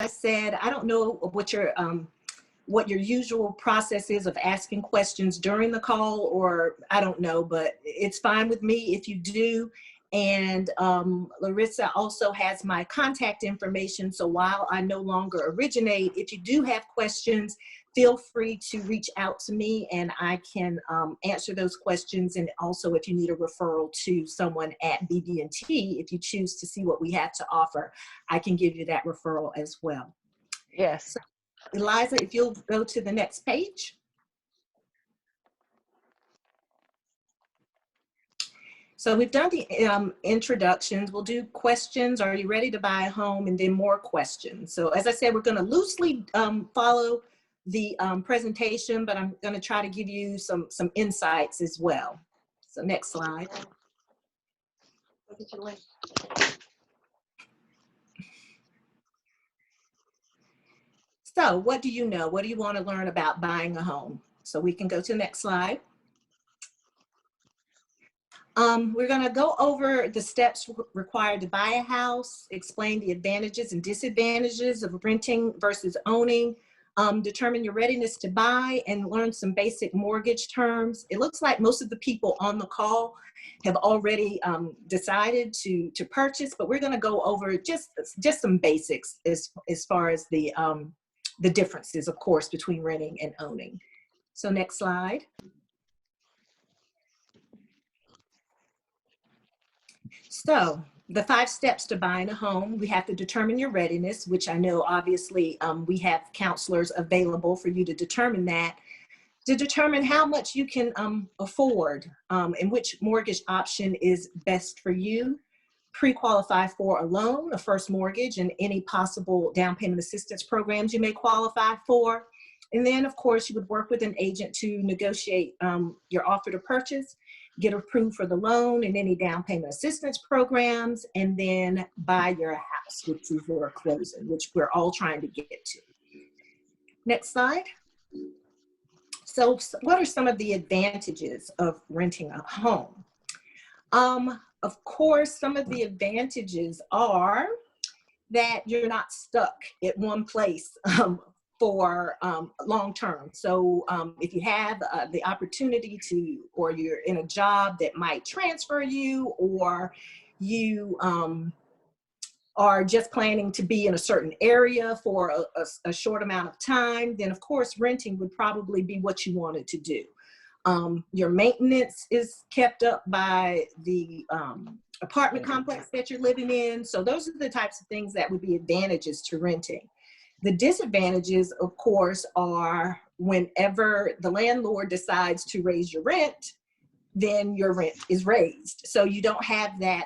I said, I don't know what your usual process is of asking questions during the call, or I don't know, but it's fine with me if you do. And Larissa also has my contact information. So while I no longer originate, if you do have questions, feel free to reach out to me and I can answer those questions. And also if you need a referral to someone at BB&T, if you choose to see what we have to offer, I can give you that referral as well. Yes. So, Eliza, if you'll go to the next page. So we've done the introductions. We'll do questions. Are you ready to buy a home? And then more questions. So as I said, we're going to loosely follow the presentation, but I'm going to try to give you some insights as well. So next slide. So what do you know? What do you want to learn about buying a home? So we can go to the next slide. We're going to go over the steps required to buy a house, explain the advantages and disadvantages of renting versus owning, determine your readiness to buy, and learn some basic mortgage terms. It looks like most of the people on the call have already decided to purchase, but we're going to go over just some basics as far as the differences, of course, between renting and owning. So next slide. So the 5 steps to buying a home: we have to determine your readiness, which I know obviously we have counselors available for you to determine that, to determine how much you can afford and which mortgage option is best for you, pre-qualify for a loan, a first mortgage, and any possible down payment assistance programs you may qualify for. And then, of course, you would work with an agent to negotiate your offer to purchase, get approved for the loan and any down payment assistance programs, and then buy your house, which is your closing, which we're all trying to get to. Next slide. So what are some of the advantages of renting a home? Of course, some of the advantages are that you're not stuck at one place for long term. So if you have the opportunity to, or you're in a job that might transfer you, or you are just planning to be in a certain area for a short amount of time, then of course renting would probably be what you wanted to do. Your maintenance is kept up by the apartment complex that you're living in. So those are the types of things that would be advantages to renting. The disadvantages, of course, are whenever the landlord decides to raise your rent, then your rent is raised. So you don't have that,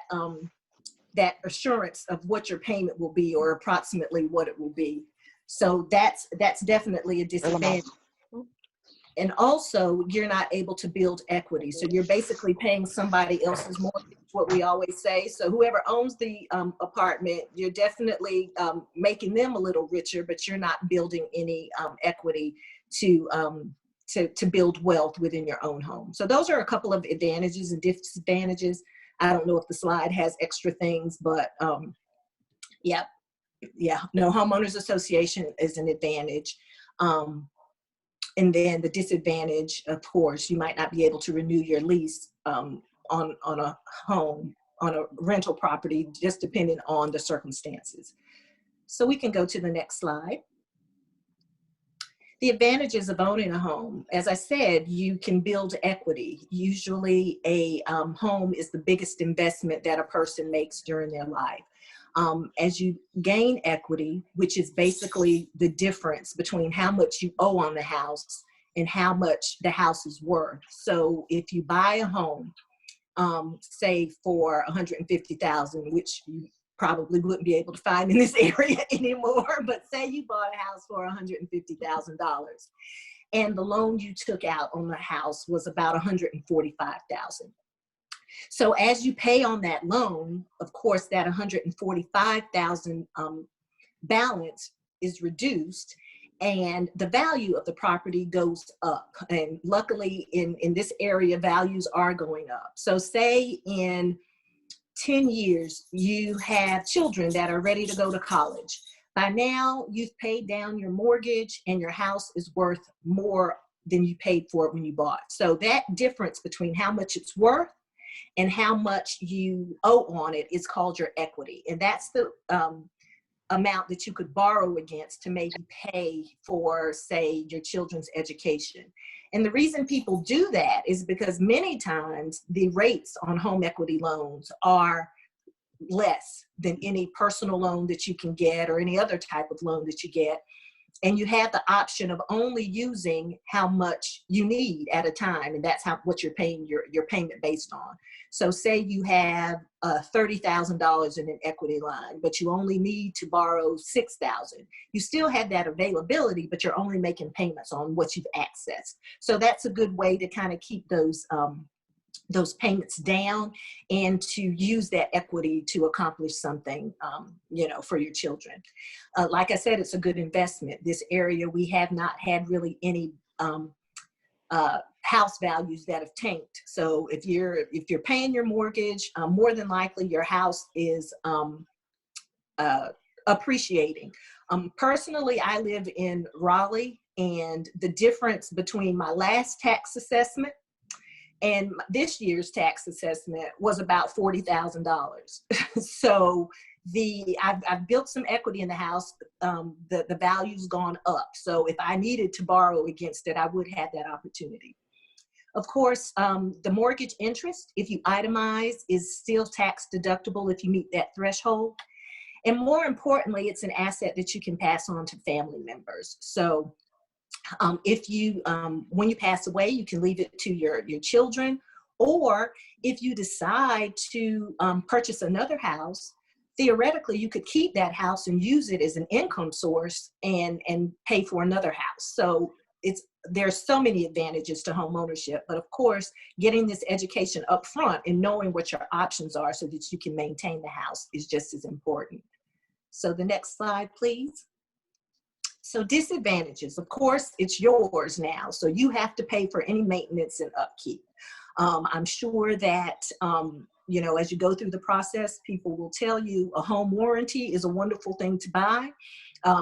that assurance of what your payment will be or approximately what it will be. So that's definitely a disadvantage. And also, you're not able to build equity. So you're basically paying somebody else's mortgage, what we always say. So whoever owns the apartment, you're definitely making them a little richer, but you're not building any equity to build wealth within your own home. So those are a couple of advantages and disadvantages. I don't know if the slide has extra things, but yeah, no, homeowners association is an advantage. And then the disadvantage, of course, you might not be able to renew your lease on a home, on a rental property, just depending on the circumstances. So we can go to the next slide. The advantages of owning a home. As I said, you can build equity. Usually a home is the biggest investment that a person makes during their life. As you gain equity, which is basically the difference between how much you owe on the house and how much the house is worth. So if you buy a home, say for $150,000, which you probably wouldn't be able to find in this area anymore, but say you bought a house for $150,000 and the loan you took out on the house was about $145,000. So as you pay on that loan, of course, that $145,000 balance is reduced and the value of the property goes up. And luckily in this area, values are going up. So say in 10 years, you have children that are ready to go to college. By now, you've paid down your mortgage and your house is worth more than you paid for it when you bought. So that difference between how much it's worth and how much you owe on it is called your equity. And that's the amount that you could borrow against to maybe pay for, say, your children's education. And the reason people do that is because many times the rates on home equity loans are less than any personal loan that you can get or any other type of loan that you get. And you have the option of only using how much you need at a time. And that's what you're paying your payment based on. So say you have $30,000 in an equity line, but you only need to borrow $6,000. You still have that availability, but you're only making payments on what you've accessed. So that's a good way to kind of keep those payments down and to use that equity to accomplish something, for your children. Like I said, it's a good investment. This area, we have not had really any house values that have tanked. So if you're paying your mortgage, more than likely your house is appreciating. Personally, I live in Raleigh, and the difference between my last tax assessment and this year's tax assessment was about $40,000. So I've built some equity in the house. The value's gone up. So if I needed to borrow against it, I would have that opportunity. Of course, the mortgage interest, if you itemize, is still tax deductible if you meet that threshold. And more importantly, it's an asset that you can pass on to family members. So if you, when you pass away, you can leave it to your children, or if you decide to purchase another house, theoretically, you could keep that house and use it as an income source and pay for another house. So there's so many advantages to home ownership, but of course, getting this education up front and knowing what your options are so that you can maintain the house is just as important. So the next slide, please. So disadvantages, of course, it's yours now. So you have to pay for any maintenance and upkeep. I'm sure that, as you go through the process, people will tell you a home warranty is a wonderful thing to buy.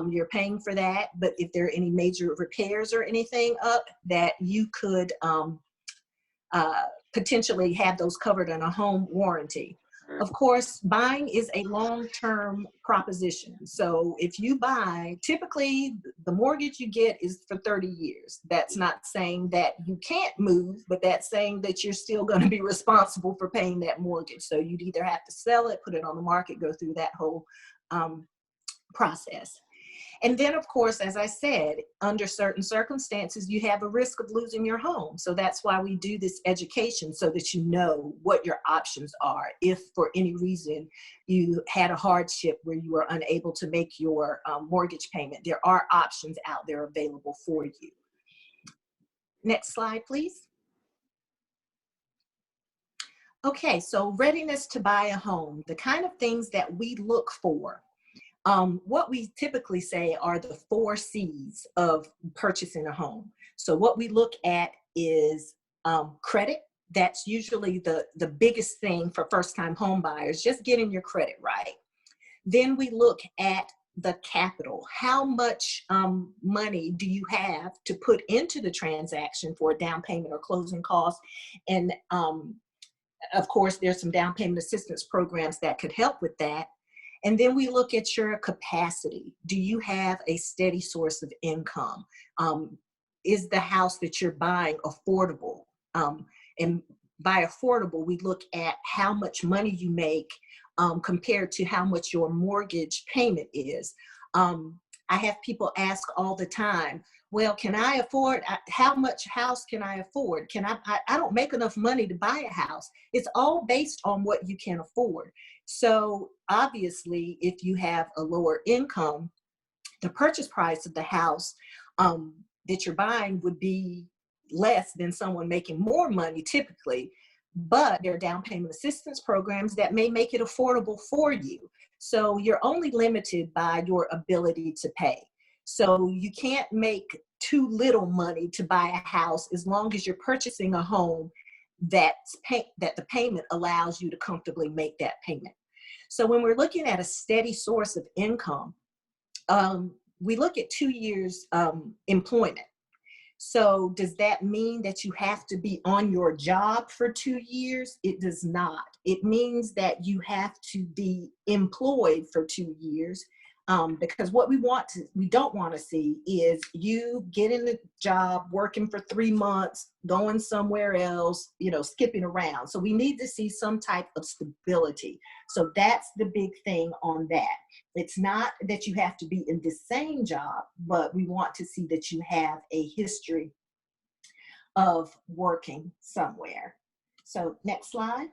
You're paying for that, but if there are any major repairs or anything up, that you could potentially have those covered in a home warranty. Of course, buying is a long-term proposition. So if you buy, typically the mortgage you get is for 30 years. That's not saying that you can't move, but that's saying that you're still going to be responsible for paying that mortgage. So you'd either have to sell it, put it on the market, go through that whole process. And then, of course, as I said, under certain circumstances, you have a risk of losing your home. So that's why we do this education, so that you know what your options are. If for any reason you had a hardship where you were unable to make your mortgage payment, there are options out there available for you. Next slide, please. Okay, so readiness to buy a home, the kind of things that we look for. What we typically say are the 4 C's of purchasing a home. So what we look at is credit. That's usually the biggest thing for first-time home buyers, just getting your credit right. Then we look at the capital. How much money do you have to put into the transaction for a down payment or closing costs? And of course, there's some down payment assistance programs that could help with that. And then we look at your capacity. Do you have a steady source of income? Is the house that you're buying affordable? And by affordable, we look at how much money you make compared to how much your mortgage payment is. I have people ask all the time, well, can I afford, how much house can I afford? I don't make enough money to buy a house. It's all based on what you can afford. So obviously, if you have a lower income, the purchase price of the house that you're buying would be less than someone making more money typically, but there are down payment assistance programs that may make it affordable for you. So you're only limited by your ability to pay. So you can't make too little money to buy a house as long as you're purchasing a home that the payment allows you to comfortably make that payment. So when we're looking at a steady source of income, we look at 2 years employment. So does that mean that you have to be on your job for 2 years? It does not. It means that you have to be employed for 2 years, because what we don't want to see is you getting the job, working for 3 months, going somewhere else, skipping around. So we need to see some type of stability. So that's the big thing on that. It's not that you have to be in the same job, but we want to see that you have a history of working somewhere. So next slide.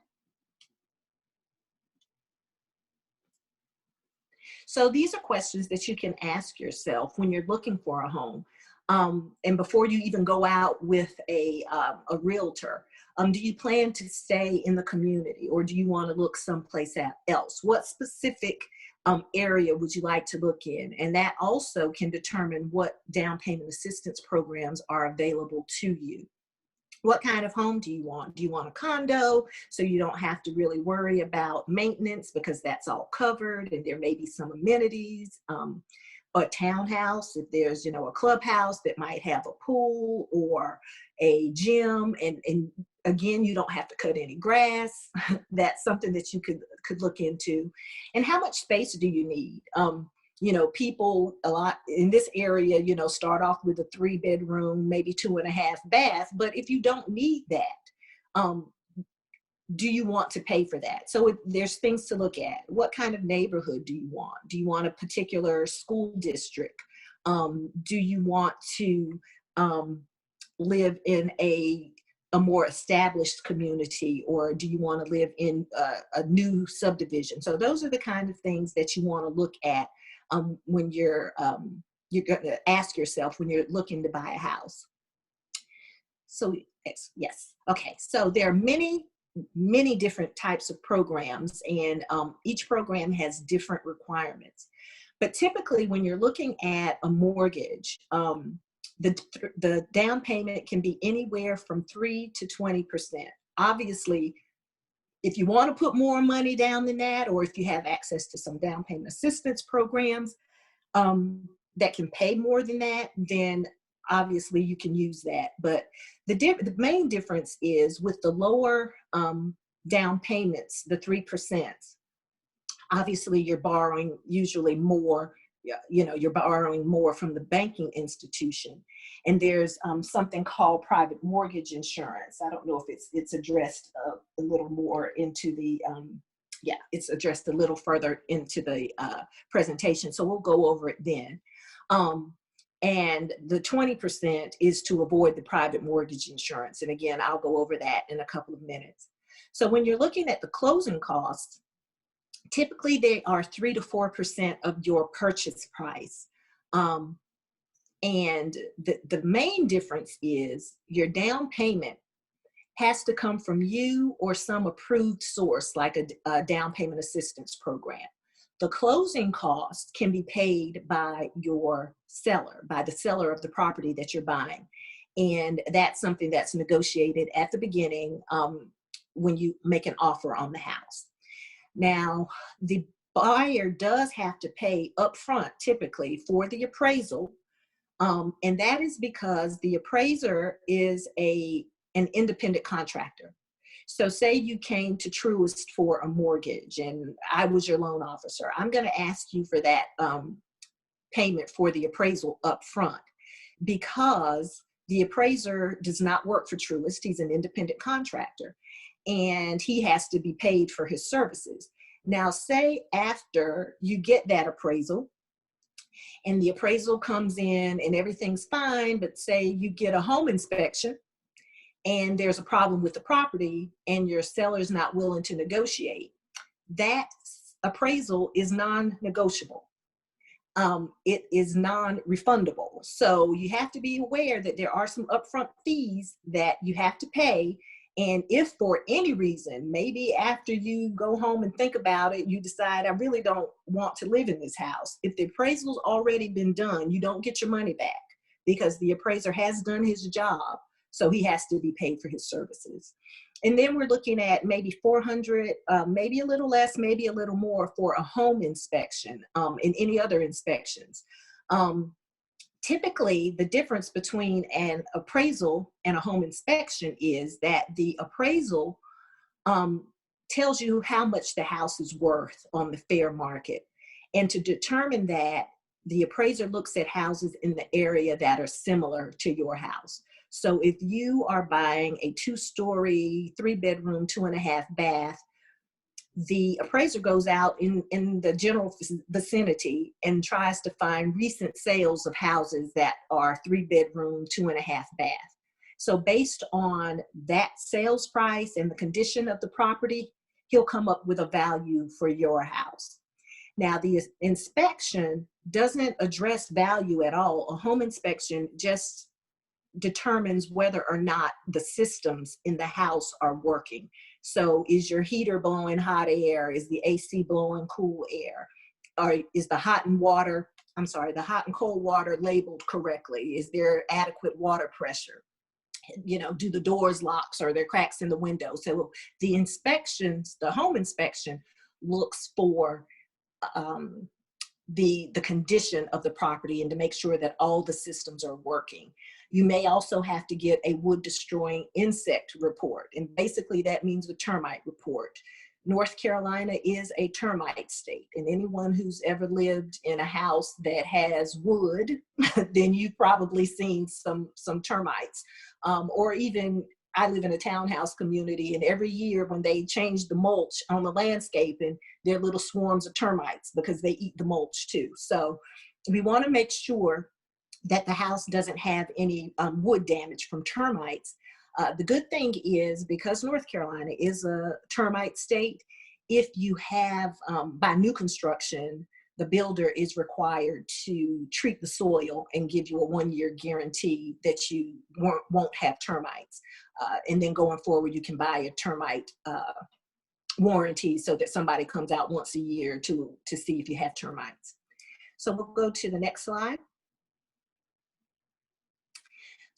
So these are questions that you can ask yourself when you're looking for a home. And before you even go out with a realtor, do you plan to stay in the community, or do you want to look someplace else? What specific area would you like to look in? And that also can determine what down payment assistance programs are available to you. What kind of home do you want? Do you want a condo so you don't have to really worry about maintenance because that's all covered and there may be some amenities? A townhouse, if there's, a clubhouse that might have a pool or a gym, and again, you don't have to cut any grass. That's something that you could look into. And how much space do you need? People a lot in this area, start off with a 3-bedroom, maybe 2.5 bath. But if you don't need that, do you want to pay for that? So there's things to look at. What kind of neighborhood do you want? Do you want a particular school district? Do you want to live in a more established community, or do you want to live in a new subdivision? So those are the kind of things that you want to look at when you're going to ask yourself when you're looking to buy a house. So yes. Okay. So there are many different types of programs, and each program has different requirements. But typically when you're looking at a mortgage, the down payment can be anywhere from 3 to 20%. Obviously, if you want to put more money down than that, or if you have access to some down payment assistance programs that can pay more than that, then obviously you can use that. But the main difference is with the lower down payments, the 3%, obviously you're borrowing usually more. You're borrowing more from the banking institution. And there's something called private mortgage insurance. I don't know if it's addressed a little more into the, it's addressed a little further into the presentation. So we'll go over it then. And the 20% is to avoid the private mortgage insurance. And again, I'll go over that in a couple of minutes. So when you're looking at the closing costs, typically they are 3 to 4% of your purchase price. And the main difference is your down payment has to come from you or some approved source, like a down payment assistance program. The closing costs can be paid by your seller, by the seller of the property that you're buying. And that's something that's negotiated at the beginning when you make an offer on the house. Now, the buyer does have to pay upfront typically for the appraisal. And that is because the appraiser is an independent contractor. So say you came to Truist for a mortgage and I was your loan officer. I'm going to ask you for that payment for the appraisal up front, because the appraiser does not work for Truist. He's an independent contractor and he has to be paid for his services. Now, say after you get that appraisal and the appraisal comes in and everything's fine, but say you get a home inspection and there's a problem with the property and your seller's not willing to negotiate, that appraisal is non-negotiable. It is non-refundable. So you have to be aware that there are some upfront fees that you have to pay. And if for any reason, maybe after you go home and think about it, you decide, I really don't want to live in this house. If the appraisal's already been done, you don't get your money back because the appraiser has done his job. So he has to be paid for his services. And then we're looking at maybe 400, maybe a little less, maybe a little more for a home inspection and any other inspections. Typically, the difference between an appraisal and a home inspection is that the appraisal tells you how much the house is worth on the fair market. And to determine that, the appraiser looks at houses in the area that are similar to your house. So if you are buying a 2-story, 3-bedroom, 2.5 bath, the appraiser goes out in the general vicinity and tries to find recent sales of houses that are 3-bedroom, 2.5 bath. So based on that sales price and the condition of the property, he'll come up with a value for your house. Now, the inspection doesn't address value at all. A home inspection just determines whether or not the systems in the house are working. So is your heater blowing hot air? Is the AC blowing cool air? Or is the hot and cold water labeled correctly? Is there adequate water pressure? You know, do the doors locks? Or are there cracks in the windows? So the inspections, the home inspection looks for the condition of the property and to make sure that all the systems are working. You may also have to get a wood destroying insect report. And basically that means a termite report. North Carolina is a termite state, and anyone who's ever lived in a house that has wood, then you've probably seen some termites. Or even, I live in a townhouse community, and every year when they change the mulch on the landscaping, there are little swarms of termites because they eat the mulch too. So we want to make sure that the house doesn't have any wood damage from termites. The good thing is, because North Carolina is a termite state, if you have, by new construction, the builder is required to treat the soil and give you a 1-year guarantee that you won't have termites. And then going forward, you can buy a termite warranty so that somebody comes out once a year to see if you have termites. So we'll go to the next slide.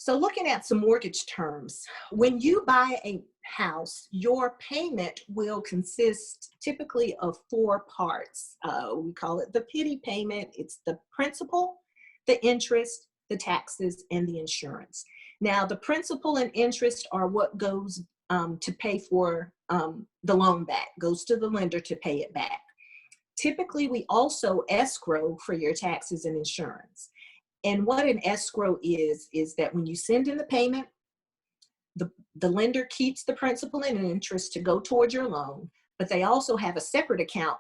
So looking at some mortgage terms, when you buy a house, your payment will consist typically of 4 parts. We call it the pity payment. It's the principal, the interest, the taxes, and the insurance. Now, the principal and interest are what goes to pay for the loan back, goes to the lender to pay it back. Typically, we also escrow for your taxes and insurance. And what an escrow is that when you send in the payment, the lender keeps the principal and interest to go towards your loan, but they also have a separate account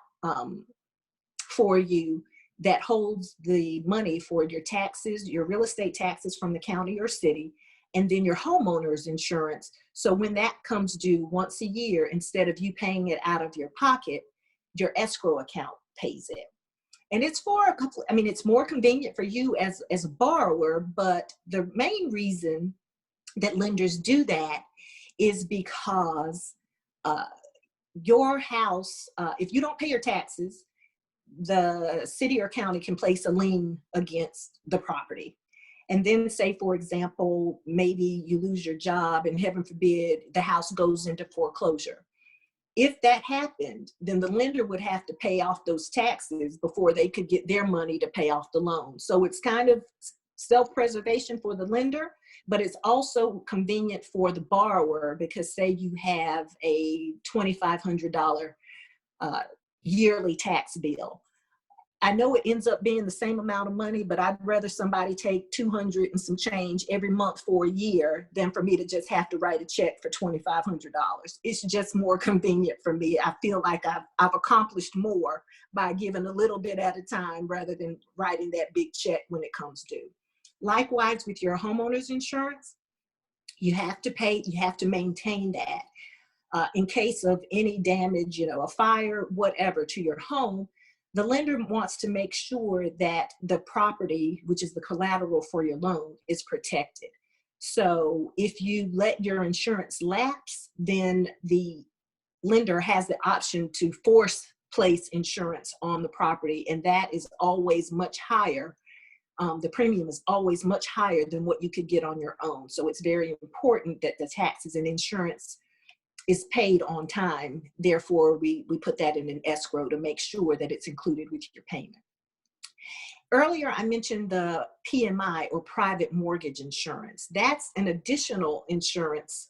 for you that holds the money for your taxes, your real estate taxes from the county or city, and then your homeowner's insurance. So when that comes due once a year, instead of you paying it out of your pocket, your escrow account pays it. And it's for a couple, I mean, it's more convenient for you as a borrower, but the main reason that lenders do that is because your house, if you don't pay your taxes, the city or county can place a lien against the property. And then say, for example, maybe you lose your job and heaven forbid, the house goes into foreclosure. If that happened, then the lender would have to pay off those taxes before they could get their money to pay off the loan. So it's kind of self-preservation for the lender, but it's also convenient for the borrower because say you have a $2,500 yearly tax bill. I know it ends up being the same amount of money, but I'd rather somebody take 200 and some change every month for a year than for me to just have to write a check for $2,500. It's just more convenient for me. I feel like I've accomplished more by giving a little bit at a time rather than writing that big check when it comes due. Likewise, with your homeowner's insurance, you have to pay, you have to maintain that. In case of any damage, you know, a fire, whatever, to your home, the lender wants to make sure that the property, which is the collateral for your loan, is protected. So if you let your insurance lapse, then the lender has the option to force place insurance on the property, and that is always much higher the premium is always much higher than what you could get on your own. So it's very important that the taxes and insurance is paid on time. Therefore, we put that in an escrow to make sure that it's included with your payment. Earlier, I mentioned the PMI, or private mortgage insurance. That's an additional insurance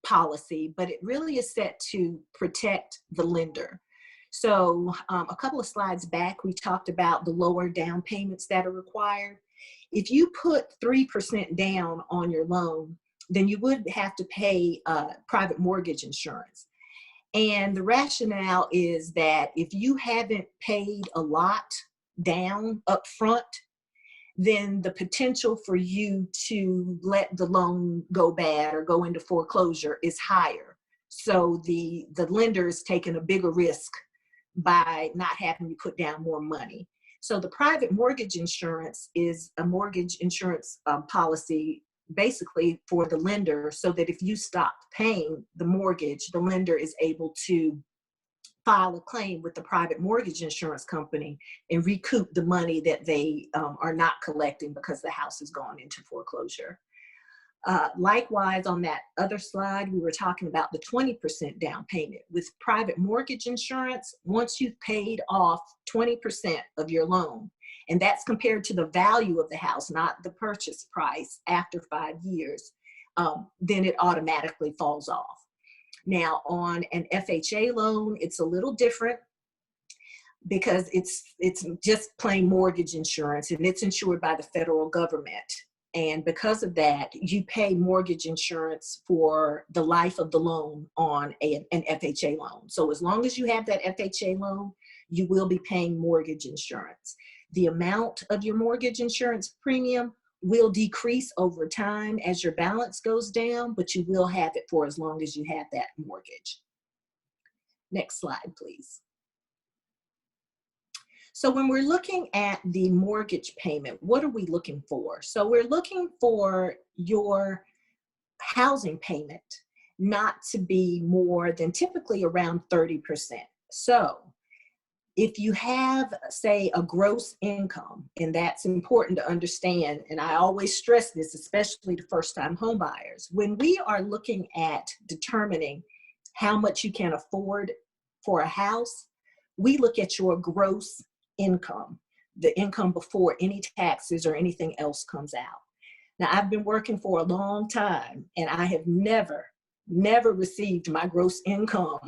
policy, but it really is set to protect the lender. So a couple of slides back, we talked about the lower down payments that are required. If you put 3% down on your loan, then you would have to pay private mortgage insurance. And the rationale is that if you haven't paid a lot down up front, then the potential for you to let the loan go bad or go into foreclosure is higher. So the lender is taking a bigger risk by not having you put down more money. So the private mortgage insurance is a mortgage insurance policy basically for the lender, so that if you stop paying the mortgage, the lender is able to file a claim with the private mortgage insurance company and recoup the money that they are not collecting because the house has gone into foreclosure. Likewise, on that other slide, we were talking about the 20% down payment. With private mortgage insurance, once you've paid off 20% of your loan, and that's compared to the value of the house, not the purchase price after 5 years, then it automatically falls off. Now, on an FHA loan, it's a little different because it's just plain mortgage insurance, and it's insured by the federal government. And because of that, you pay mortgage insurance for the life of the loan on an FHA loan. So as long as you have that FHA loan, you will be paying mortgage insurance. The amount of your mortgage insurance premium will decrease over time as your balance goes down, but you will have it for as long as you have that mortgage. Next slide, please. So when we're looking at the mortgage payment, what are we looking for? So we're looking for your housing payment not to be more than typically around 30%. So if you have, say, a gross income, and that's important to understand, and I always stress this, especially to first-time home buyers, when we are looking at determining how much you can afford for a house, we look at your gross income, the income before any taxes or anything else comes out. Now, I've been working for a long time, and I have never received my gross income.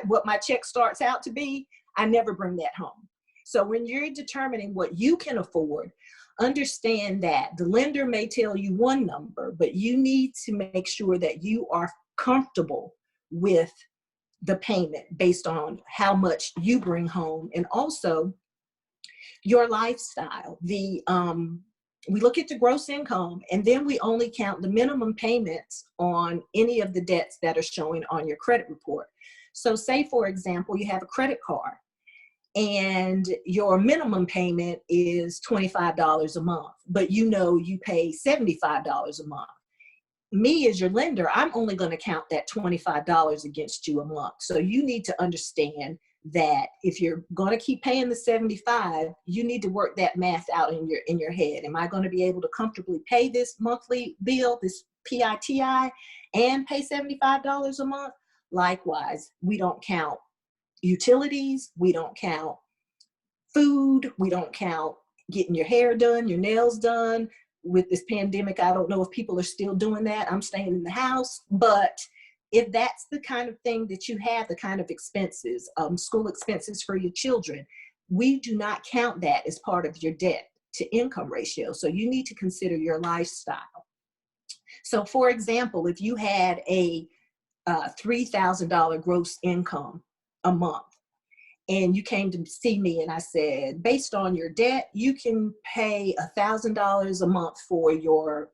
What my check starts out to be, I never bring that home. So when you're determining what you can afford, understand that the lender may tell you one number, but you need to make sure that you are comfortable with the payment based on how much you bring home, and also your lifestyle. We look at the gross income, and then we only count the minimum payments on any of the debts that are showing on your credit report. So say, for example, you have a credit card and your minimum payment is $25 a month, but you know you pay $75 a month. Me as your lender, I'm only going to count that $25 against you a month. So you need to understand that if you're going to keep paying the $75, you need to work that math out in your head. Am I going to be able to comfortably pay this monthly bill, this PITI, and pay $75 a month? Likewise, we don't count utilities, we don't count food, we don't count getting your hair done, your nails done. With this pandemic, I don't know if people are still doing that. I'm staying in the house, but if that's the kind of thing that you have, the kind of expenses, school expenses for your children, we do not count that as part of your debt to income ratio. So you need to consider your lifestyle. So for example, if you had a $3,000 gross income a month, and you came to see me and I said, based on your debt, you can pay $1,000 a month for your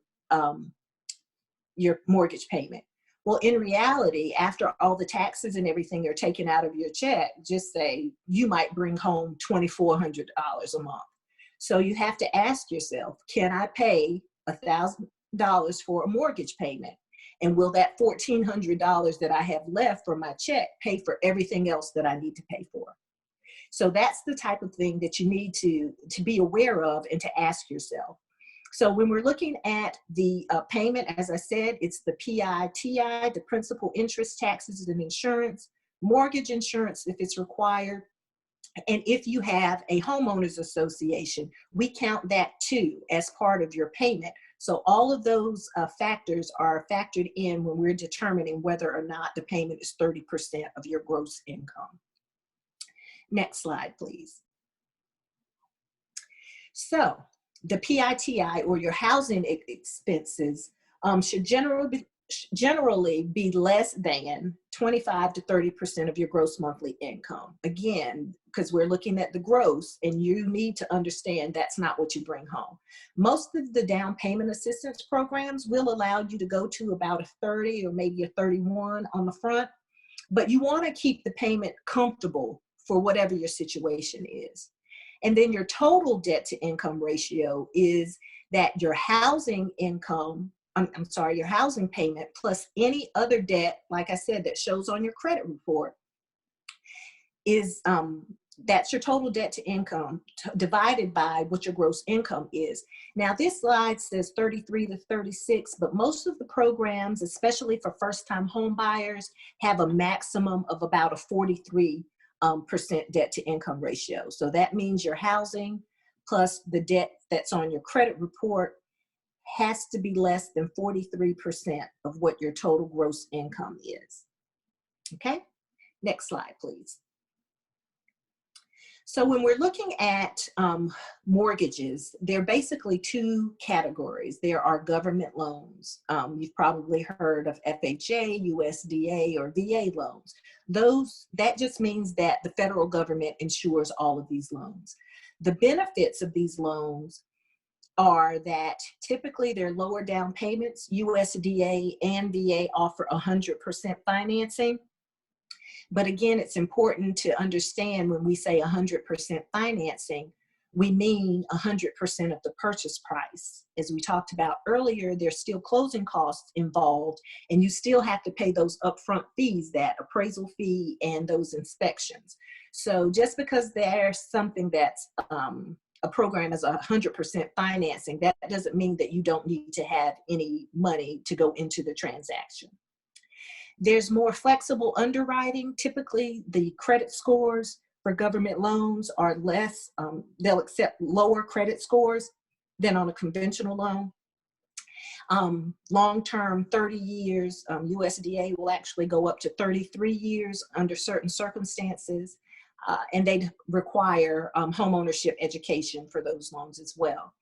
mortgage payment. Well, in reality, after all the taxes and everything are taken out of your check, just say you might bring home $2,400 a month. So you have to ask yourself, can I pay $1,000 for a mortgage payment? And will that $1,400 that I have left from my check pay for everything else that I need to pay for? So that's the type of thing that you need to be aware of and to ask yourself. So when we're looking at the payment, as I said, it's the PITI, the principal, interest, taxes, and insurance, mortgage insurance if it's required. And if you have a homeowners association, we count that too as part of your payment. So all of those factors are factored in when we're determining whether or not the payment is 30% of your gross income. Next slide, please. So the PITI, or your housing expenses, should generally be less than 25 to 30% of your gross monthly income. Again, because we're looking at the gross, and you need to understand that's not what you bring home. Most of the down payment assistance programs will allow you to go to about a 30 or maybe a 31 on the front, but you want to keep the payment comfortable for whatever your situation is. And then your total debt to income ratio is that your housing income, your housing payment plus any other debt, like I said, that shows on your credit report, is that's your total debt to income divided by what your gross income is. Now this slide says 33 to 36, but most of the programs, especially for first-time home buyers, have a maximum of about a 43% debt to income ratio. So that means your housing plus the debt that's on your credit report has to be less than 43% of what your total gross income is. Okay, next slide, please. So when we're looking at mortgages, there are basically two categories. There are government loans. You've probably heard of FHA, USDA, or VA loans. That just means that the federal government insures all of these loans. The benefits of these loans are that typically they're lower down payments. USDA and VA offer 100% financing. But again, it's important to understand when we say 100% financing, we mean 100% of the purchase price. As we talked about earlier, there's still closing costs involved, and you still have to pay those upfront fees, that appraisal fee and those inspections. So just because there's something that's a program is 100% financing, that doesn't mean that you don't need to have any money to go into the transaction. There's more flexible underwriting. Typically, the credit scores for government loans are less. They'll accept lower credit scores than on a conventional loan. Long-term, 30 years, USDA will actually go up to 33 years under certain circumstances, and they require home ownership education for those loans as well.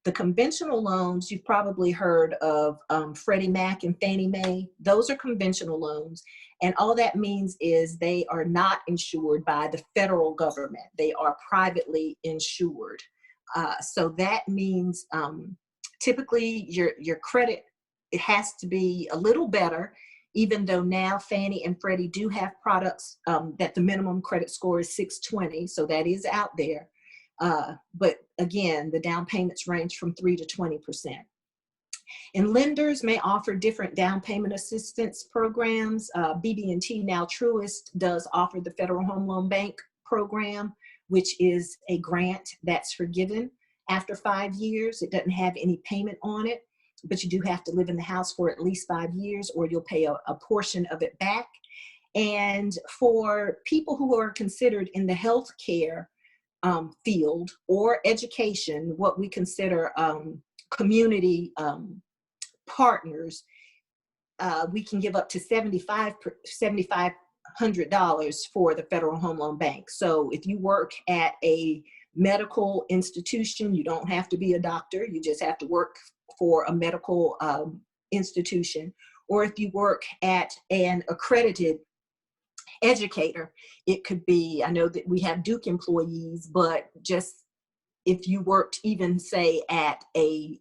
The conventional loans, you've probably heard of Freddie Mac and Fannie Mae. Those are conventional loans. And all that means is they are not insured by the federal government. They are privately insured. So that means typically your credit, it has to be a little better, even though now Fannie and Freddie do have products that the minimum credit score is 620. So that is out there. But again, the down payments range from 3 to 20%. And lenders may offer different down payment assistance programs. BB&T, now Truist, does offer the Federal Home Loan Bank program, which is a grant that's forgiven after 5 years. It doesn't have any payment on it, but you do have to live in the house for at least 5 years, or you'll pay a portion of it back. And for people who are considered in the healthcare field or education, what we consider community partners, we can give up to $7,500 for the Federal Home Loan Bank. So if you work at a medical institution, you don't have to be a doctor, you just have to work for a medical institution. Or if you work at an accredited educator, it could be, I know that we have Duke employees, but just if you worked even say at a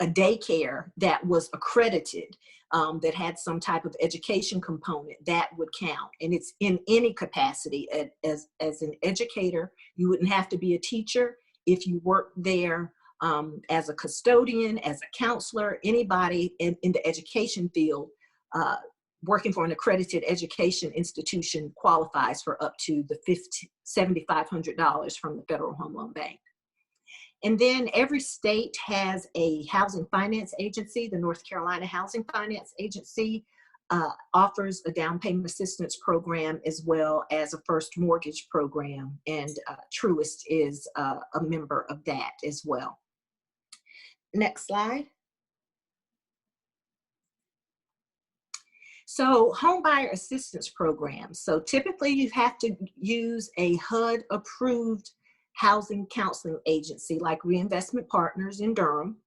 daycare that was accredited, that had some type of education component, that would count. And it's in any capacity. As an educator, you wouldn't have to be a teacher. If you work there as a custodian, as a counselor, anybody in the education field, working for an accredited education institution qualifies for up to the $7,500 from the Federal Home Loan Bank. And then every state has a housing finance agency. The North Carolina Housing Finance Agency offers a down payment assistance program as well as a first mortgage program. And Truist is a member of that as well. Next slide. So homebuyer assistance programs. So typically you have to use a HUD approved housing counseling agency like Reinvestment Partners in Durham,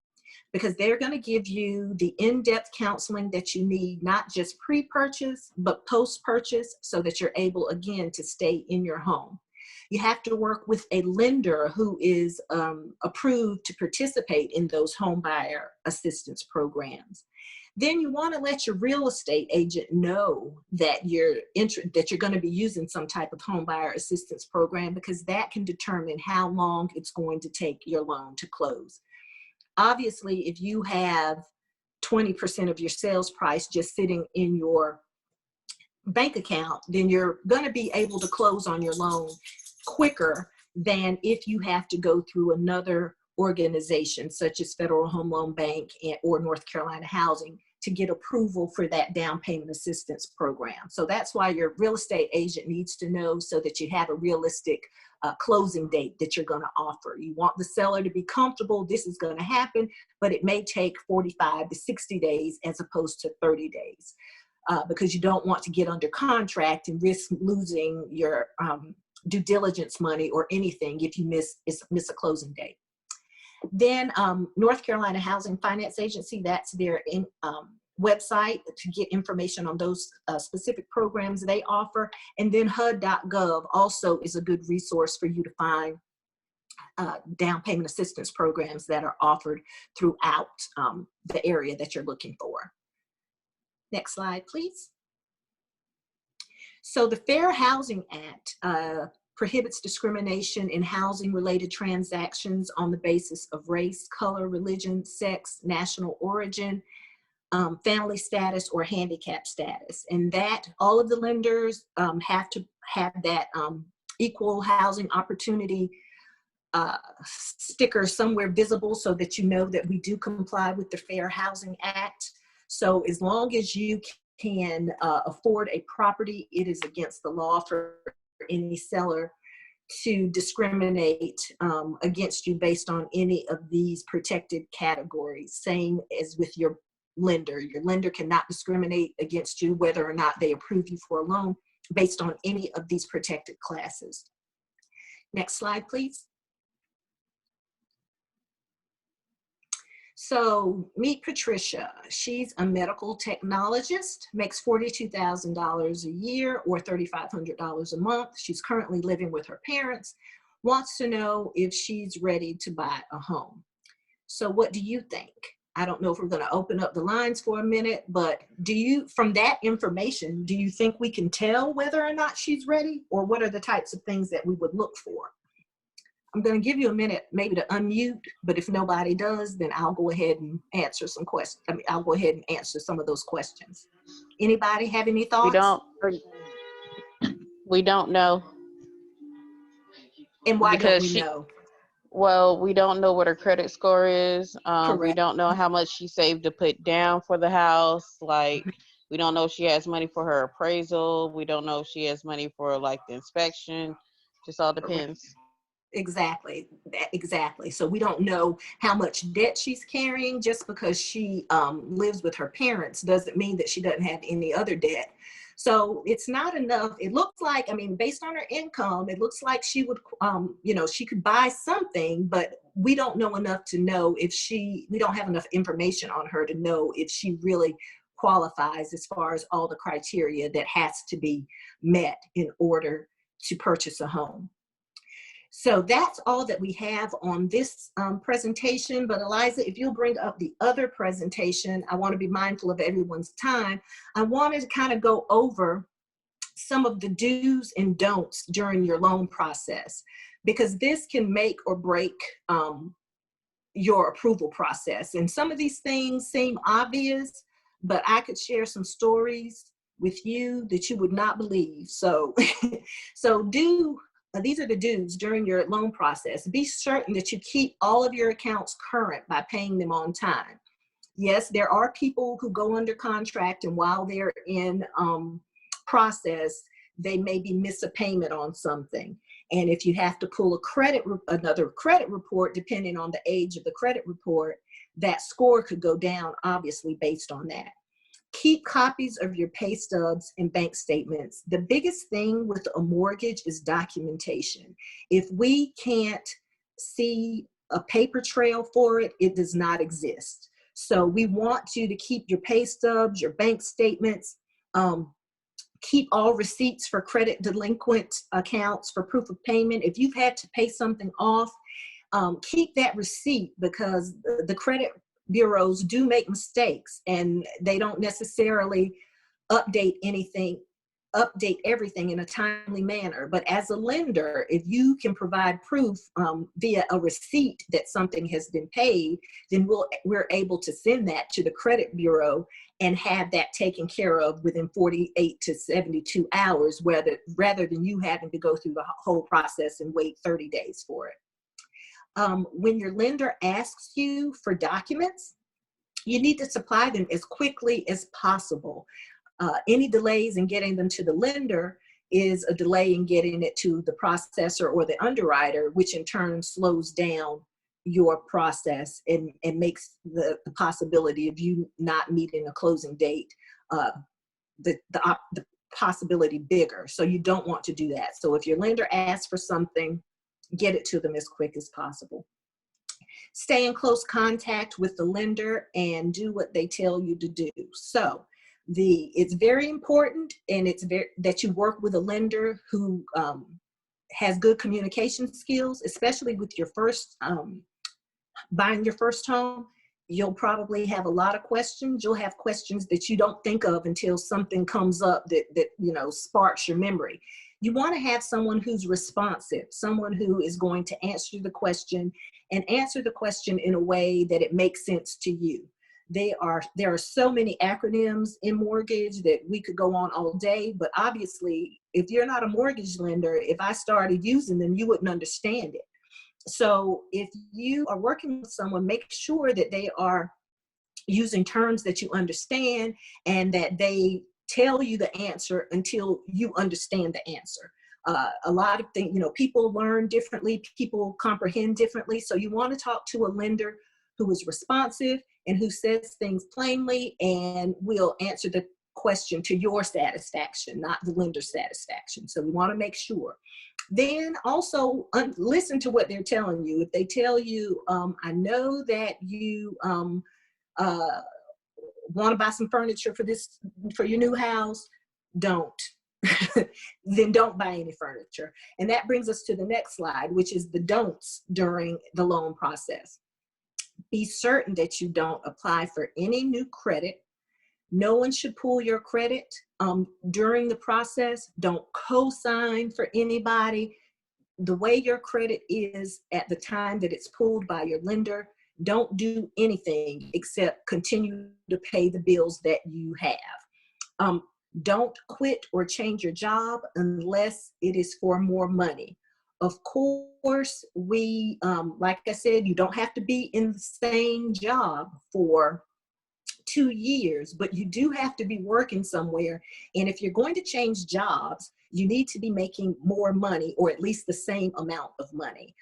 because they're going to give you the in-depth counseling that you need, not just pre-purchase, but post-purchase, so that you're able, again, to stay in your home. You have to work with a lender who is approved to participate in those homebuyer assistance programs. Then you want to let your real estate agent know that you're going to be using some type of homebuyer assistance program, because that can determine how long it's going to take your loan to close. Obviously, if you have 20% of your sales price just sitting in your bank account, then you're going to be able to close on your loan quicker than if you have to go through another organization such as Federal Home Loan Bank or North Carolina Housing to get approval for that down payment assistance program. So that's why your real estate agent needs to know, so that you have a realistic closing date that you're going to offer. You want the seller to be comfortable this is going to happen, but it may take 45 to 60 days as opposed to 30 days because you don't want to get under contract and risk losing your due diligence money or anything if you miss a closing date. Then North Carolina Housing Finance Agency, that's their website to get information on those specific programs they offer. And then HUD.gov also is a good resource for you to find down payment assistance programs that are offered throughout the area that you're looking for. Next slide, please. So the Fair Housing Act prohibits discrimination in housing-related transactions on the basis of race, color, religion, sex, national origin, family status, or handicap status. And that all of the lenders have to have that equal housing opportunity sticker somewhere visible so that you know that we do comply with the Fair Housing Act. So as long as you can afford a property, it is against the law for any seller to discriminate against you based on any of these protected categories. Same as with your lender. Your lender cannot discriminate against you whether or not they approve you for a loan based on any of these protected classes. Next slide, please. So meet Patricia. She's a medical technologist, makes $42,000 a year or $3,500 a month. She's currently living with her parents, wants to know if she's ready to buy a home. So what do you think? I don't know if we're going to open up the lines for a minute, but from that information, do you think we can tell whether or not she's ready, or what are the types of things that we would look for? I'm going to give you a minute maybe to unmute, but if nobody does, then I'll go ahead and answer some questions. I'll go ahead and answer some of those questions. Anybody have any thoughts? We don't know. And why don't we know? Well, we don't know what her credit score is. Correct. We don't know how much she saved to put down for the house. Like, we don't know if she has money for her appraisal. We don't know if she has money for like the inspection. Just all depends. Correct. Exactly. So we don't know how much debt she's carrying. Just because she lives with her parents doesn't mean that she doesn't have any other debt. So it's not enough. It looks like, based on her income, it looks like she would, she could buy something, but we don't know enough to know we don't have enough information on her to know if she really qualifies as far as all the criteria that has to be met in order to purchase a home. So that's all that we have on this presentation. But Eliza, if you'll bring up the other presentation, I want to be mindful of everyone's time. I wanted to kind of go over some of the do's and don'ts during your loan process, because this can make or break your approval process. And some of these things seem obvious, but I could share some stories with you that you would not believe. So, these are the do's during your loan process. Be certain that you keep all of your accounts current by paying them on time. Yes, there are people who go under contract, and while they're in process, they maybe miss a payment on something. And if you have to pull another credit report, depending on the age of the credit report, that score could go down, obviously, based on that. Keep copies of your pay stubs and bank statements. The biggest thing with a mortgage is documentation. If we can't see a paper trail for it, it does not exist. So we want you to keep your pay stubs, your bank statements, keep all receipts for credit delinquent accounts for proof of payment. If you've had to pay something off, keep that receipt, because the credit bureaus do make mistakes and they don't necessarily update everything in a timely manner. But as a lender, if you can provide proof via a receipt that something has been paid, then we're able to send that to the credit bureau and have that taken care of within 48 to 72 hours, rather than you having to go through the whole process and wait 30 days for it. When your lender asks you for documents, you need to supply them as quickly as possible. Any delays in getting them to the lender is a delay in getting it to the processor or the underwriter, which in turn slows down your process and makes the possibility of you not meeting a closing date, the possibility bigger. So you don't want to do that. So if your lender asks for something, get it to them as quick as possible. Stay in close contact with the lender and do what they tell you to do. So it's very important, and that you work with a lender who has good communication skills, especially with your first buying your first home. You'll probably have a lot of questions. You'll have questions that you don't think of until something comes up that sparks your memory. You want to have someone who's responsive, someone who is going to answer the question in a way that it makes sense to you. There are so many acronyms in mortgage that we could go on all day, but obviously, if you're not a mortgage lender, if I started using them, you wouldn't understand it. So if you are working with someone, make sure that they are using terms that you understand and that they tell you the answer until you understand the answer. A lot of things, people learn differently, people comprehend differently. So you want to talk to a lender who is responsive and who says things plainly and will answer the question to your satisfaction, not the lender's satisfaction. So we want to make sure. Then also listen to what they're telling you. If they tell you, I know that you want to buy some furniture for your new house, don't. Then don't buy any furniture. And that brings us to the next slide, which is the don'ts during the loan process. Be certain that you don't apply for any new credit. No one should pull your credit during the process. Don't co-sign for anybody. The way your credit is at the time that it's pulled by your lender, don't do anything except continue to pay the bills that you have. Don't quit or change your job unless it is for more money. Of course, like I said, you don't have to be in the same job for 2 years, but you do have to be working somewhere. And if you're going to change jobs, you need to be making more money, or at least the same amount of money.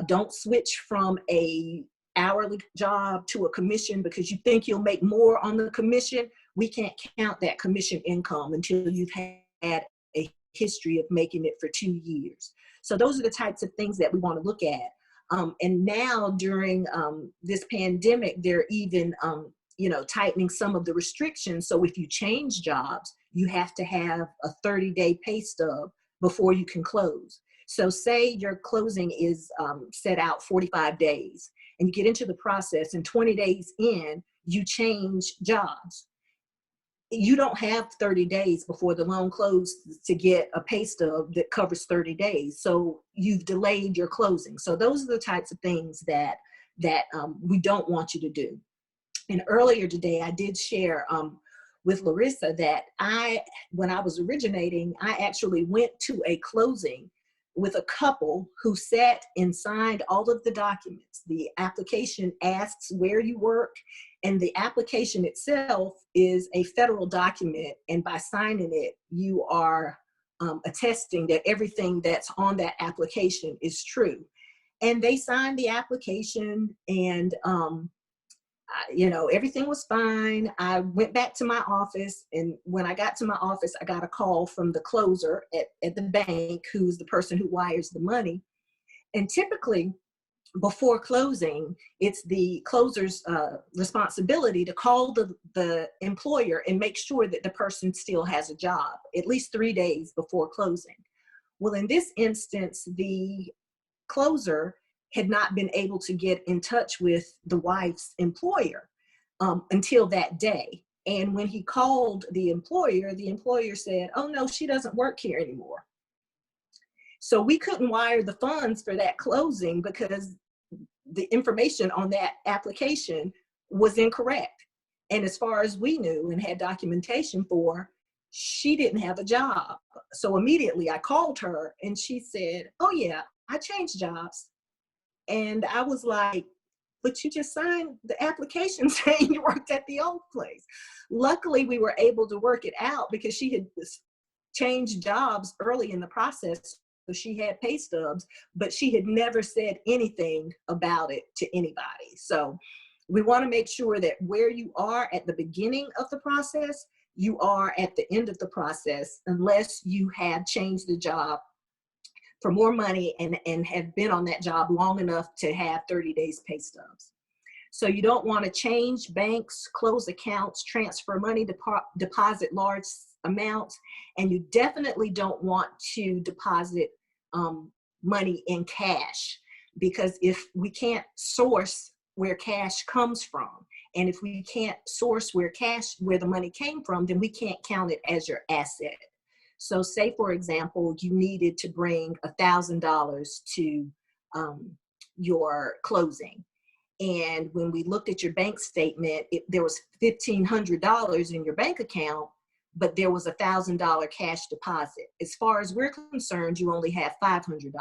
Don't switch from a hourly job to a commission because you think you'll make more on the commission. We can't count that commission income until you've had a history of making it for 2 years. So those are the types of things that we want to look at. And now during this pandemic, they're even tightening some of the restrictions. So if you change jobs, you have to have a 30-day pay stub before you can close. So say your closing is set out 45 days and you get into the process and 20 days in, you change jobs. You don't have 30 days before the loan closes to get a pay stub that covers 30 days. So you've delayed your closing. So those are the types of things that we don't want you to do. And earlier today, I did share with Larissa that when I was originating, I actually went to a closing with a couple who sat and signed all of the documents. The application asks where you work, and the application itself is a federal document. And by signing it, you are attesting that everything that's on that application is true. And they signed the application, and everything was fine. I went back to my office, and when I got to my office, I got a call from the closer at the bank, who's the person who wires the money. And typically, before closing, it's the closer's responsibility to call the employer and make sure that the person still has a job, at least 3 days before closing. Well, in this instance, the closer had not been able to get in touch with the wife's employer until that day. And when he called the employer said, "Oh no, she doesn't work here anymore." So we couldn't wire the funds for that closing because the information on that application was incorrect. And as far as we knew and had documentation for, she didn't have a job. So immediately I called her and she said, "Oh yeah, I changed jobs." And I was like, "But you just signed the application saying you worked at the old place." Luckily, we were able to work it out because she had changed jobs early in the process. So she had pay stubs, but she had never said anything about it to anybody. So we want to make sure that where you are at the beginning of the process, you are at the end of the process, unless you have changed the job for more money and have been on that job long enough to have 30 days pay stubs. So you don't want to change banks, close accounts, transfer money, deposit large amounts, and you definitely don't want to deposit money in cash, because if we can't source where cash comes from, and if we can't source where the money came from, then we can't count it as your asset. So say, for example, you needed to bring $1,000 to your closing. And when we looked at your bank statement, there was $1,500 in your bank account, but there was $1,000 cash deposit. As far as we're concerned, you only have $500.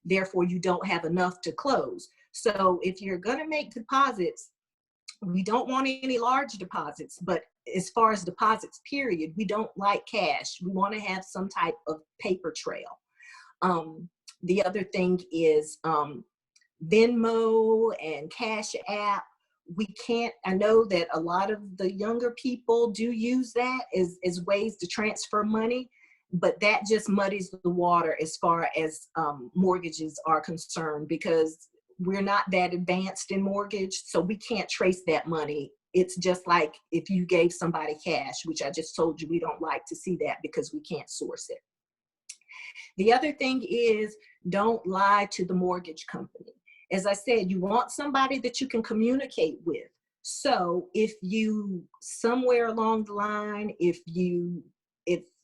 Therefore, you don't have enough to close. So if you're going to make deposits, we don't want any large deposits, but as far as deposits, period, we don't like cash. We want to have some type of paper trail. The other thing is Venmo and Cash App. I know that a lot of the younger people do use that as ways to transfer money, but that just muddies the water as far as mortgages are concerned, because we're not that advanced in mortgage, so we can't trace that money. It's just like if you gave somebody cash, which I just told you we don't like to see that because we can't source it. The other thing is, don't lie to the mortgage company. As I said, you want somebody that you can communicate with. So if you, somewhere along the line, if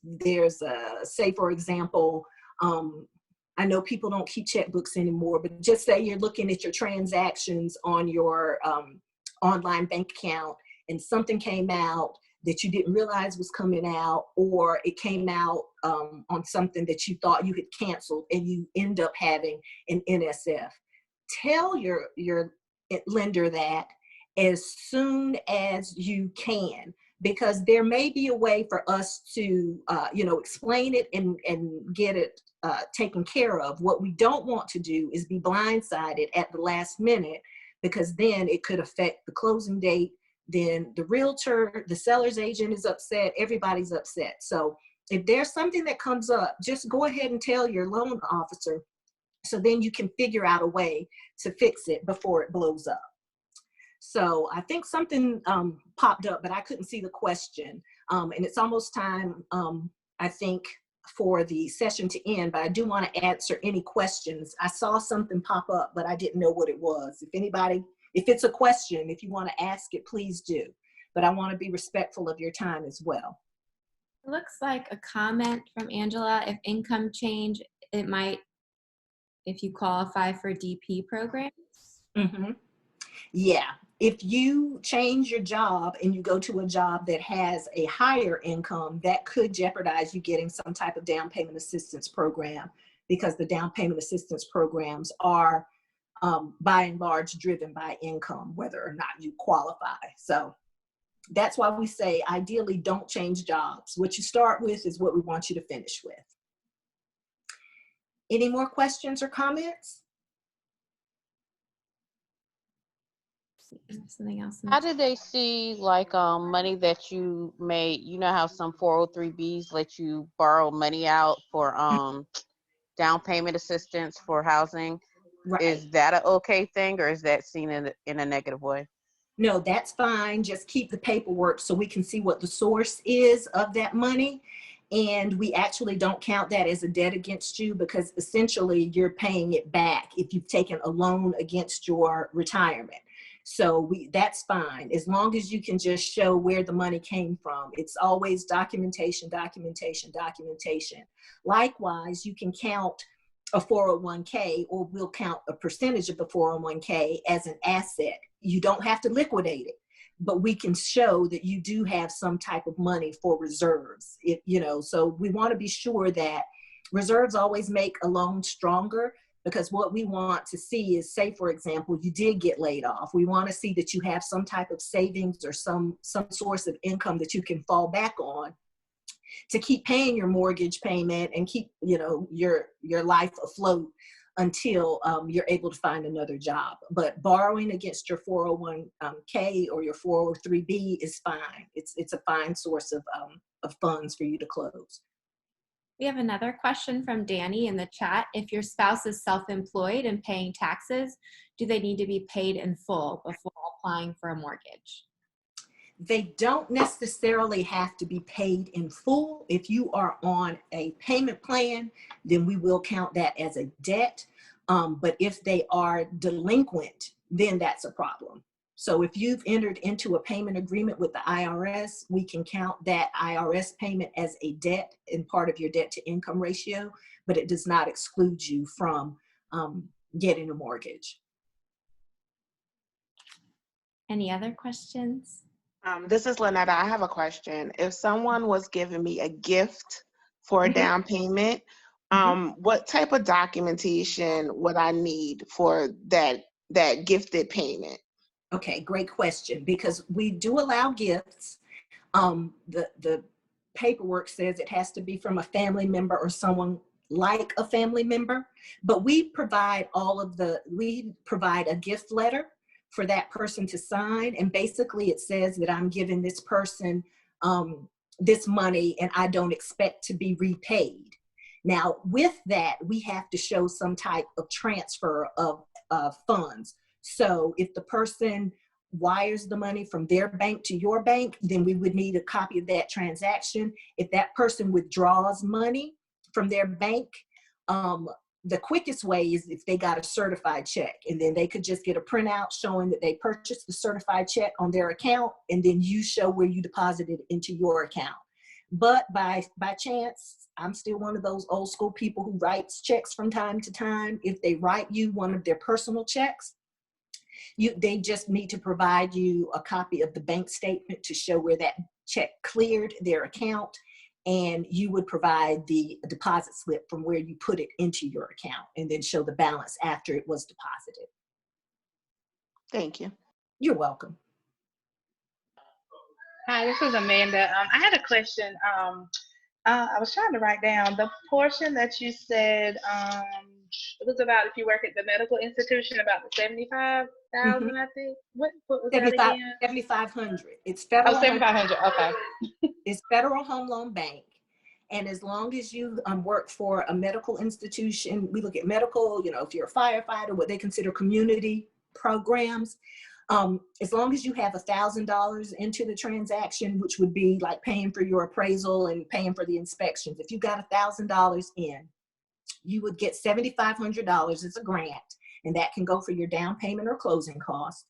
there's say, for example, I know people don't keep checkbooks anymore, but just say you're looking at your transactions on your online bank account and something came out that you didn't realize was coming out, or it came out on something that you thought you had canceled and you end up having an NSF. Tell your lender that as soon as you can, because there may be a way for us to, explain it and get it taken care of. What we don't want to do is be blindsided at the last minute, because then it could affect the closing date. Then the realtor, the seller's agent is upset, everybody's upset. So if there's something that comes up, just go ahead and tell your loan officer, so then you can figure out a way to fix it before it blows up. So I think something popped up, but I couldn't see the question. And it's almost time, I think, for the session to end, but I do want to answer any questions. I saw something pop up, but I didn't know what it was. If it's a question, if you want to ask it, please do. But I want to be respectful of your time as well. It looks like a comment from Angela. If income change, it might, if you qualify for DP programs. Mm-hmm. Yeah. If you change your job and you go to a job that has a higher income, that could jeopardize you getting some type of down payment assistance program, because the down payment assistance programs are by and large driven by income, whether or not you qualify. So that's why we say ideally don't change jobs. What you start with is what we want you to finish with. Any more questions or comments? Something else. How did they see like money that you made? You know how some 403Bs let you borrow money out for down payment assistance for housing? Right. Is that an okay thing, or is that seen in a negative way? No, that's fine. Just keep the paperwork so we can see what the source is of that money. And we actually don't count that as a debt against you, because essentially you're paying it back if you've taken a loan against your retirement. So that's fine, as long as you can just show where the money came from. It's always documentation, documentation, documentation. Likewise, you can count a 401k, or we'll count a percentage of the 401k as an asset. You don't have to liquidate it, but we can show that you do have some type of money for reserves. So we want to be sure that reserves always make a loan stronger, because what we want to see is, say, for example, you did get laid off. We want to see that you have some type of savings or some source of income that you can fall back on to keep paying your mortgage payment and keep, your life afloat until you're able to find another job. But borrowing against your 401k or your 403b is fine. It's a fine source of funds for you to close. We have another question from Danny in the chat. If your spouse is self-employed and paying taxes, do they need to be paid in full before applying for a mortgage? They don't necessarily have to be paid in full. If you are on a payment plan, then we will count that as a debt. But if they are delinquent, then that's a problem. So if you've entered into a payment agreement with the IRS, we can count that IRS payment as a debt and part of your debt to income ratio, but it does not exclude you from getting a mortgage. Any other questions? This is Lynetta. I have a question. If someone was giving me a gift for a down payment, what type of documentation would I need for that gifted payment? Okay, great question, because we do allow gifts. The paperwork says it has to be from a family member or someone like a family member, but we provide a gift letter for that person to sign. And basically it says that I'm giving this person this money and I don't expect to be repaid. Now with that, we have to show some type of transfer of funds. So if the person wires the money from their bank to your bank, then we would need a copy of that transaction. If that person withdraws money from their bank, the quickest way is if they got a certified check, and then they could just get a printout showing that they purchased the certified check on their account, and then you show where you deposited into your account. But by chance, I'm still one of those old school people who writes checks from time to time. If they write you one of their personal checks, they just need to provide you a copy of the bank statement to show where that check cleared their account, and you would provide the deposit slip from where you put it into your account, and then show the balance after it was deposited. Thank you. You're welcome. Hi, this is Amanda. I had a question. I was trying to write down the portion that you said it was about if you work at the medical institution, about the 75,000, I think. What was that again? 7,500. It's federal. Oh, 7,500. Okay. It's Federal Home Loan Bank. And as long as you work for a medical institution, we look at medical, if you're a firefighter, what they consider community programs. As long as you have $1,000 into the transaction, which would be like paying for your appraisal and paying for the inspections. If you got $1,000 in, you would get $7,500 as a grant, and that can go for your down payment or closing costs.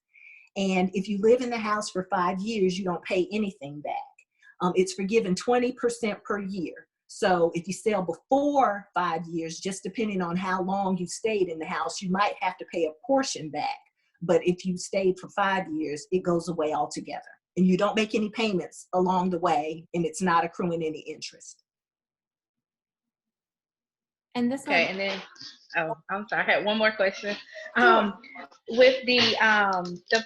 And if you live in the house for 5 years, you don't pay anything back. It's forgiven 20% per year. So if you sell before 5 years, just depending on how long you stayed in the house, you might have to pay a portion back But if you stayed for 5 years, it goes away altogether. And you don't make any payments along the way, and it's not accruing any interest. And this Okay, one, and then, oh, I'm sorry, I had one more question. Sure. With the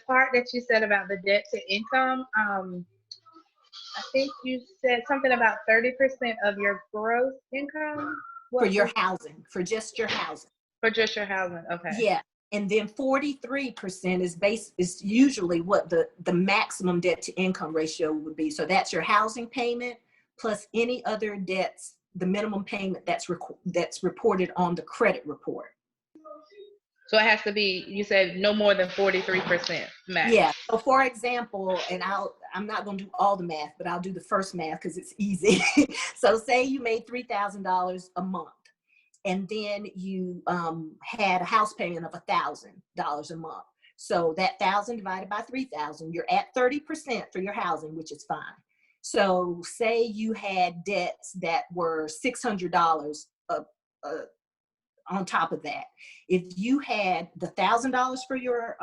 part that you said about the debt to income, I think you said something about 30% of your gross income. For your housing, for just your housing. For just your housing, okay. Yeah. And then 43% is usually what the maximum debt to income ratio would be. So that's your housing payment plus any other debts, the minimum payment that's reported on the credit report. So it has to be, you said no more than 43% max. Yeah. So for example, and I'm not going to do all the math, but I'll do the first math because it's easy. So say you made $3,000 a month, and then you had a house payment of $1,000 a month. So that 1,000 divided by 3,000, you're at 30% for your housing, which is fine. So say you had debts that were $600 on top of that. If you had the $1,000 for your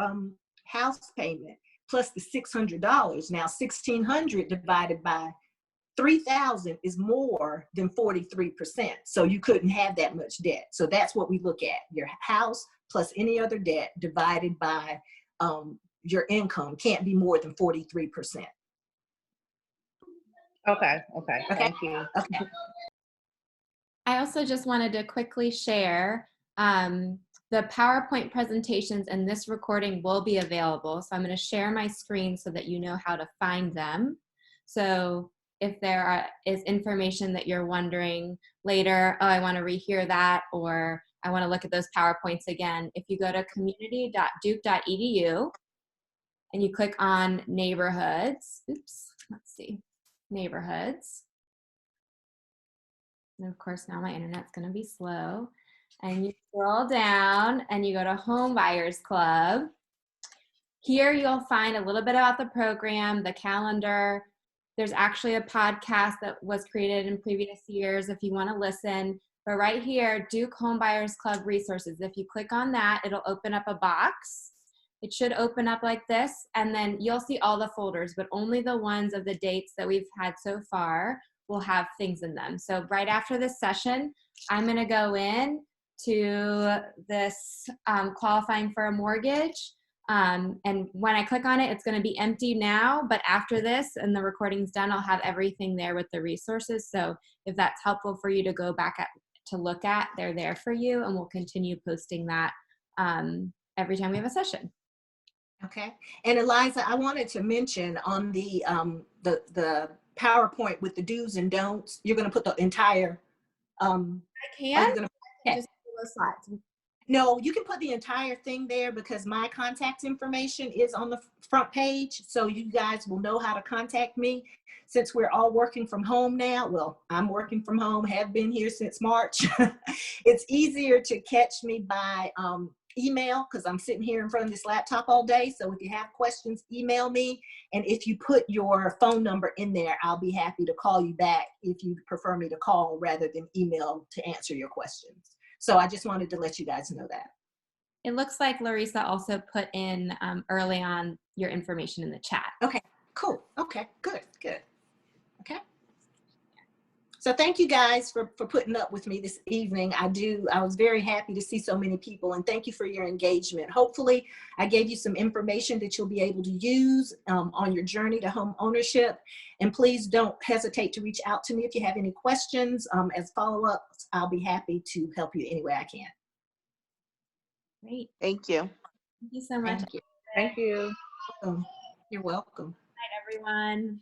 house payment plus the $600, now $1,600 divided by 3,000 is more than 43%. So you couldn't have that much debt. So that's what we look at. Your house plus any other debt divided by your income can't be more than 43%. Okay. Thank you. Okay. I also just wanted to quickly share the PowerPoint presentations, and this recording will be available. So I'm going to share my screen so that you know how to find them. So if there is information that you're wondering later, oh, I want to rehear that, or I want to look at those PowerPoints again, if you go to community.duke.edu and you click on neighborhoods, neighborhoods. And of course, now my internet's going to be slow. And you scroll down and you go to Homebuyers Club. Here you'll find a little bit about the program, the calendar. There's actually a podcast that was created in previous years if you want to listen. But right here, Duke Homebuyers Club resources. If you click on that, it'll open up a box. It should open up like this, and then you'll see all the folders, but only the ones of the dates that we've had so far will have things in them. So right after this session, I'm going to go in to this qualifying for a mortgage. And when I click on it, it's going to be empty now, but after this and the recording's done, I'll have everything there with the resources. So if that's helpful for you to go back to look at, they're there for you, and we'll continue posting that every time we have a session. Okay. And Eliza, I wanted to mention on the PowerPoint with the do's and don'ts, you're going to put the entire. I can. Just those slides. No, you can put the entire thing there because my contact information is on the front page. So you guys will know how to contact me since we're all working from home now. Well, I'm working from home, have been here since March. It's easier to catch me by email because I'm sitting here in front of this laptop all day. So if you have questions, email me. And if you put your phone number in there, I'll be happy to call you back if you prefer me to call rather than email to answer your questions. So I just wanted to let you guys know that. It looks like Larissa also put in early on your information in the chat. Okay, cool. Okay, good. Okay. So thank you guys for putting up with me this evening. I was very happy to see so many people, and thank you for your engagement. Hopefully I gave you some information that you'll be able to use on your journey to home ownership. And please don't hesitate to reach out to me if you have any questions. As follow-ups, I'll be happy to help you any way I can. Great. Thank you. Thank you so much. Thank you. Thank you. You're welcome. Good night, everyone.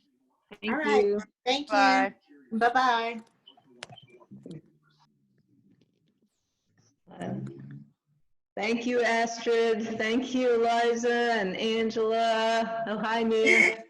Thank All right. you. Thank Bye. you. Bye-bye. Thank you, Astrid. Thank you, Eliza and Angela. Oh, hi, Mia.